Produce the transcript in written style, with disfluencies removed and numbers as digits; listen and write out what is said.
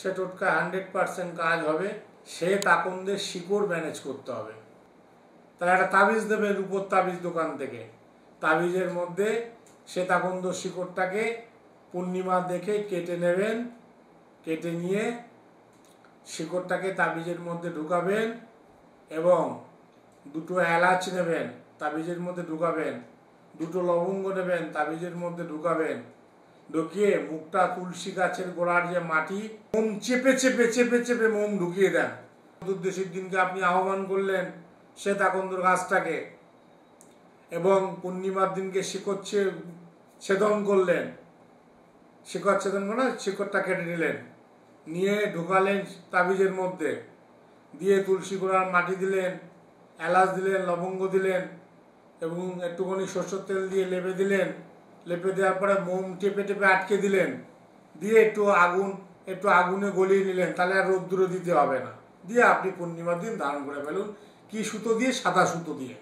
সে টোটকা 100% কাজ হবে। সে তাকনদের শিকড় ম্যানেজ করতে হবে। তাহলে একটা তাবিজ দেবে রূপোর তাবিজ দোকান থেকে, তাবিজের মধ্যে সে তাকন্দ শিকড়টাকে পূর্ণিমা দেখে কেটে নেবেন, কেটে নিয়ে শিকড়টাকে তাবিজের মধ্যে ঢুকাবেন এবং দুটো এলাচ নেবেন, তাবিজের মধ্যে ঢুকাবেন, দুটো লবঙ্গ নেবেন, তাবিজের মধ্যে ঢুকাবেন, ঢুকিয়ে মুখটা তুলসী গাছের গোড়ার যে মাটি, মোম চেপে চেপে চেপে চেপে মোম ঢুকিয়ে দেন। চতুর্দশীর দিনকে আপনি আহ্বান করলেন সে তাকন্দর গাছটাকে এবং পূর্ণিমার দিনকে শিকড় ছেদন করলেন, শিকড় ছেদন করে শিকড়টা কেটে নিলেন, নিয়ে ঢুকালেন তাবিজের মধ্যে, দিয়ে তুলসী গোড়ার মাটি দিলেন, এলাচ দিলেন, লবঙ্গ দিলেন এবং একটুখানি সরষের তেল দিয়ে লেপে দিলেন। লেপে দেওয়ার পরে মোম টেপে টেপে আটকে দিলেন, দিয়ে একটু আগুনে গলিয়ে নিলেন, তাহলে আর রোদ্দুরে দিতে হবে না। দিয়ে আপনি পূর্ণিমার দিন ধারণ করে ফেলুন। কি সুতো দিয়ে? সাদা সুতো দিয়ে।